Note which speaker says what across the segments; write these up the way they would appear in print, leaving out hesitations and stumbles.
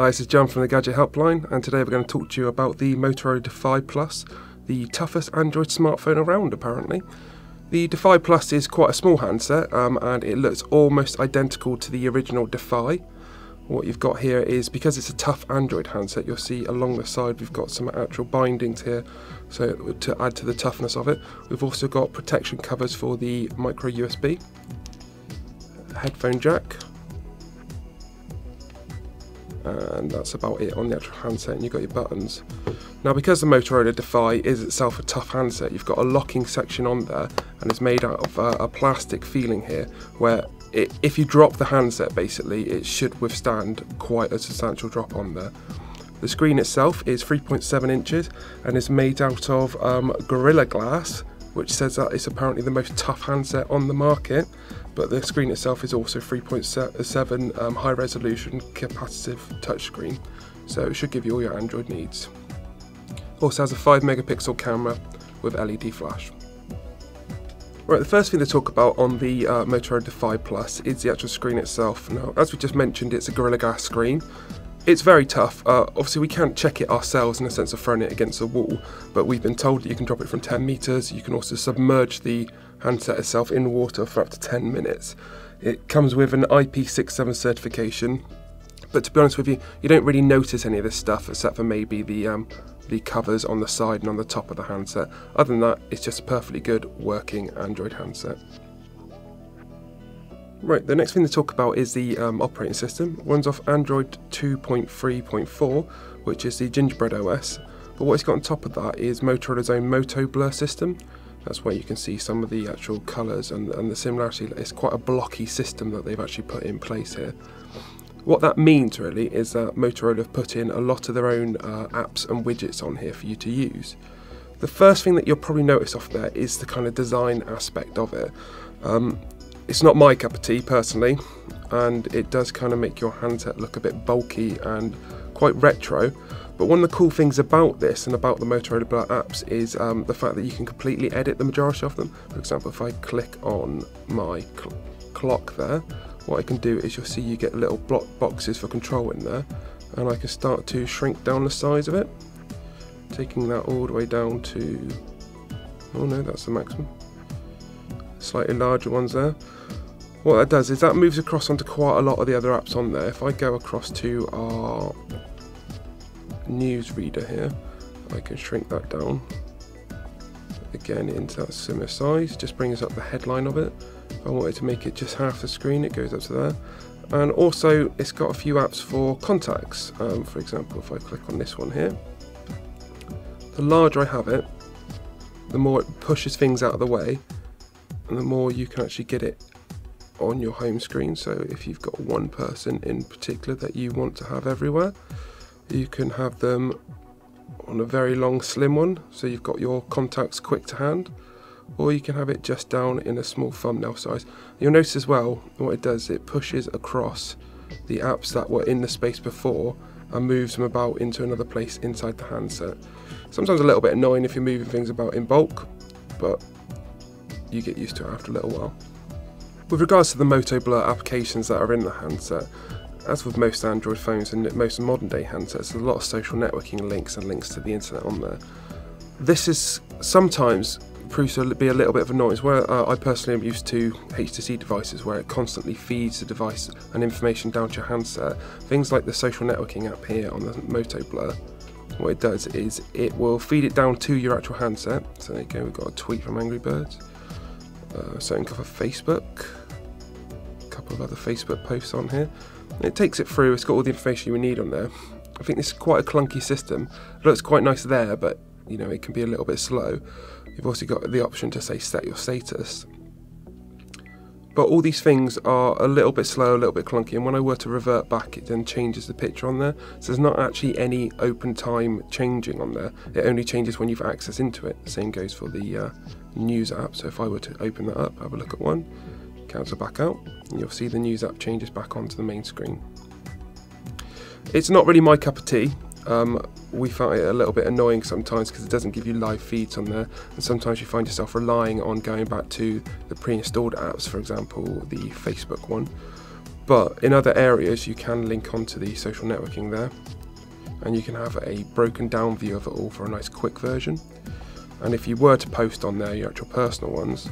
Speaker 1: Hi, this is John from the Gadget Helpline, and today we're going to talk to you about the Motorola Defy Plus, the toughest Android smartphone around apparently. The Defy Plus is quite a small handset, and it looks almost identical to the original Defy. What you've got here is, because it's a tough Android handset, you'll see along the side we've got some actual bindings here, so to add to the toughness of it. We've also got protection covers for the micro USB, headphone jack, and that's about it on the actual handset, and you've got your buttons. Now, because the Motorola Defy is itself a tough handset, you've got a locking section on there, and it's made out of a plastic feeling here, where if you drop the handset, basically, it should withstand quite a substantial drop on there. The screen itself is 3.7 inches and is made out of Gorilla Glass, which says that it's apparently the most tough handset on the market, but the screen itself is also 3.7 high resolution capacitive touchscreen, so it should give you all your Android needs. Also has a 5 megapixel camera with LED flash. Right, the first thing to talk about on the Motorola Defy Plus is the actual screen itself. Now, as we just mentioned, it's a Gorilla Glass screen. It's very tough. Obviously we can't check it ourselves in the sense of throwing it against a wall, but we've been told that you can drop it from 10 meters. You can also submerge the handset itself in water for up to 10 minutes. It comes with an IP67 certification, but to be honest with you, you don't really notice any of this stuff except for maybe the covers on the side and on the top of the handset. Other than that, it's just a perfectly good working Android handset. Right, the next thing to talk about is the operating system. It runs off Android 2.3.4, which is the Gingerbread OS, but what it's got on top of that is Motorola's own Motoblur system. That's where you can see some of the actual colours and the similarity. It's quite a blocky system that they've actually put in place here. What that means really is that Motorola have put in a lot of their own apps and widgets on here for you to use. The first thing that you'll probably notice off there is the kind of design aspect of it. It's not my cup of tea personally, and it does kind of make your handset look a bit bulky and quite retro. But one of the cool things about this and about the Motorola Blur apps is the fact that you can completely edit the majority of them. For example, if I click on my clock there, what I can do is you'll see you get little block boxes for control in there, and I can start to shrink down the size of it, taking that all the way down to, oh no, that's the maximum, slightly larger ones there. What that does is that moves across onto quite a lot of the other apps on there. If I go across to our news reader here, I can shrink that down again into that similar size, just brings up the headline of it. If I wanted to make it just half the screen, it goes up to there. And also it's got a few apps for contacts. For example, if I click on this one here, the larger I have it, the more it pushes things out of the way, and the more you can actually get it on your home screen. So if you've got one person in particular that you want to have everywhere, you can have them on a very long slim one, so you've got your contacts quick to hand, or you can have it just down in a small thumbnail size. You'll notice as well, what it does, it pushes across the apps that were in the space before and moves them about into another place inside the handset. Sometimes a little bit annoying if you're moving things about in bulk, but you get used to it after a little while. With regards to the Motoblur applications that are in the handset, as with most Android phones and most modern day handsets, there's a lot of social networking links and links to the internet on there. This is sometimes proves to be a little bit of a noise, where I personally am used to HTC devices where it constantly feeds the device and information down to your handset. Things like the social networking app here on the Motoblur, what it does is it will feed it down to your actual handset. So there you go, we've got a tweet from Angry Birds, something for Facebook, a couple of other Facebook posts on here. And it takes it through, it's got all the information you need on there. I think this is quite a clunky system. It looks quite nice there, but you know, it can be a little bit slow. You've also got the option to say set your status. But all these things are a little bit slow, a little bit clunky, and when I were to revert back, it then changes the picture on there. So there's not actually any open time changing on there. It only changes when you've access into it. The same goes for the news app. So if I were to open that up, have a look at one, cancel back out, and you'll see the news app changes back onto the main screen. It's not really my cup of tea. We found it a little bit annoying sometimes because it doesn't give you live feeds on there, and sometimes you find yourself relying on going back to the pre-installed apps, for example the Facebook one. But in other areas you can link onto the social networking there, and you can have a broken down view of it all for a nice quick version. And if you were to post on there your actual personal ones,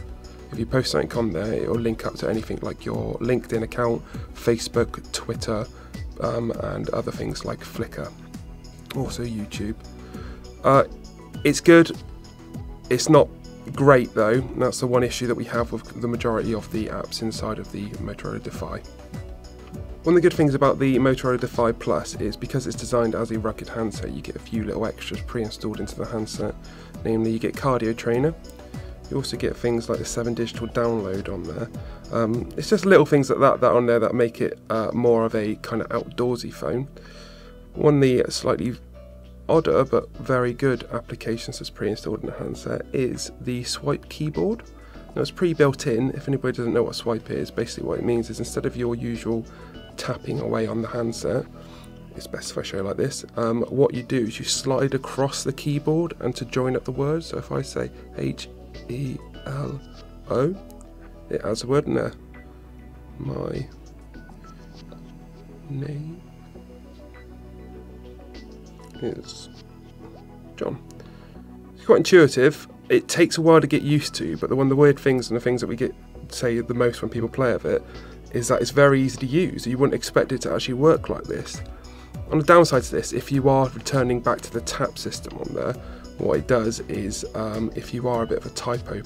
Speaker 1: if you post something on there, it will link up to anything like your LinkedIn account, Facebook, Twitter, and other things like Flickr, also YouTube. It's good. It's not great though. That's the one issue that we have with the majority of the apps inside of the Motorola Defy. One of the good things about the Motorola Defy Plus is because it's designed as a rugged handset, you get a few little extras pre-installed into the handset. Namely, you get cardio trainer. You also get things like the 7 digital download on there. It's just little things like that on there that make it more of a kind of outdoorsy phone. One of the slightly odder but very good applications that's pre-installed in the handset is the Swype keyboard. Now it's pre-built in. If anybody doesn't know what Swype is, basically what it means is instead of your usual tapping away on the handset, it's best if I show you like this, what you do is you slide across the keyboard and to join up the words. So if I say H-E-L-O, it adds a word in there. My name is John. It's quite intuitive. It takes a while to get used to, but one of the weird things and the things that we get say the most when people play with it is that it's very easy to use. You wouldn't expect it to actually work like this. On the downside to this, if you are returning back to the tap system on there, what it does is if you are a bit of a typo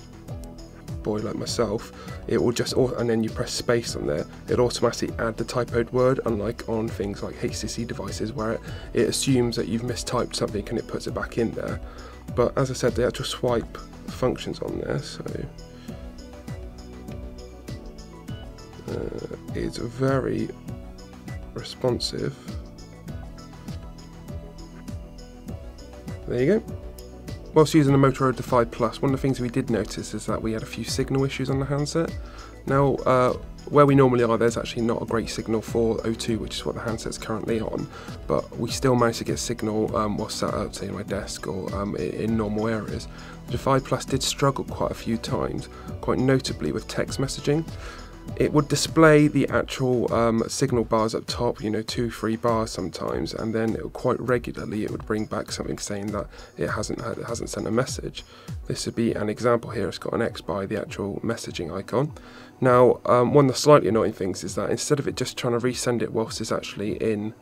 Speaker 1: boy like myself, it will just, and then you press space on there, it automatically add the typoed word, unlike on things like HTC devices where it assumes that you've mistyped something and it puts it back in there. But as I said, the actual swipe functions on there, so it's very responsive. There you go. Whilst using the Motorola Defy Plus, one of the things we did notice is that we had a few signal issues on the handset. Now, where we normally are, there's actually not a great signal for O2, which is what the handset's currently on, but we still managed to get signal while sat out, say, in my desk or in normal areas. The Defy Plus did struggle quite a few times, quite notably with text messaging. It would display the actual signal bars up top, you know, 2-3 bars sometimes, and then quite regularly it would bring back something saying that it hasn't sent a message. This would be an example here. It's got an X by the actual messaging icon. Now, one of the slightly annoying things is that instead of it just trying to resend it whilst it's actually in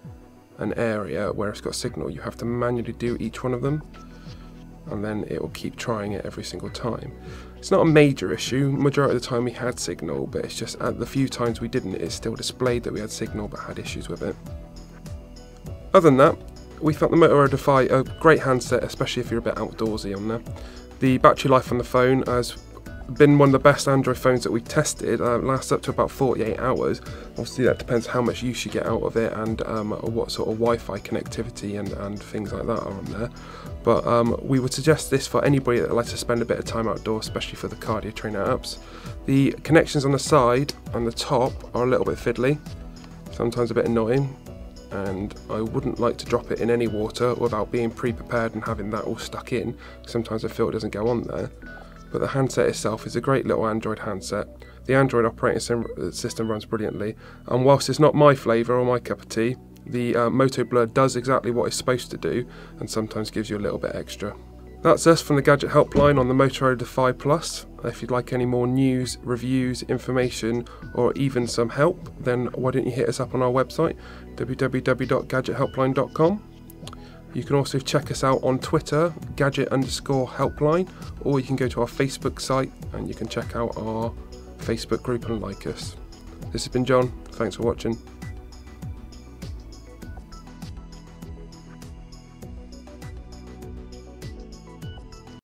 Speaker 1: an area where it's got signal, you have to manually do each one of them, and then it will keep trying it every single time. It's not a major issue. Majority of the time we had signal, but it's just at the few times we didn't, it still displayed that we had signal but had issues with it. Other than that, we thought the Motorola Defy a great handset, especially if you're a bit outdoorsy on there. The battery life on the phone has been one of the best Android phones that we've tested. Lasts up to about 48 hours. Obviously that depends how much use you get out of it and what sort of Wi-Fi connectivity and things like that are on there. But we would suggest this for anybody that likes to spend a bit of time outdoors, especially for the cardio trainer apps. The connections on the side and the top are a little bit fiddly, sometimes a bit annoying, and I wouldn't like to drop it in any water without being pre-prepared and having that all stuck in. Sometimes I feel it doesn't go on there. But the handset itself is a great little Android handset. The Android operating system runs brilliantly, and whilst it's not my flavour or my cup of tea, the Motoblur does exactly what it's supposed to do and sometimes gives you a little bit extra. That's us from the Gadget Helpline on the Motorola Defy Plus. If you'd like any more news, reviews, information, or even some help, then why don't you hit us up on our website, www.gadgethelpline.com. You can also check us out on Twitter, gadget_helpline, or you can go to our Facebook site and you can check out our Facebook group and like us. This has been John, thanks for watching.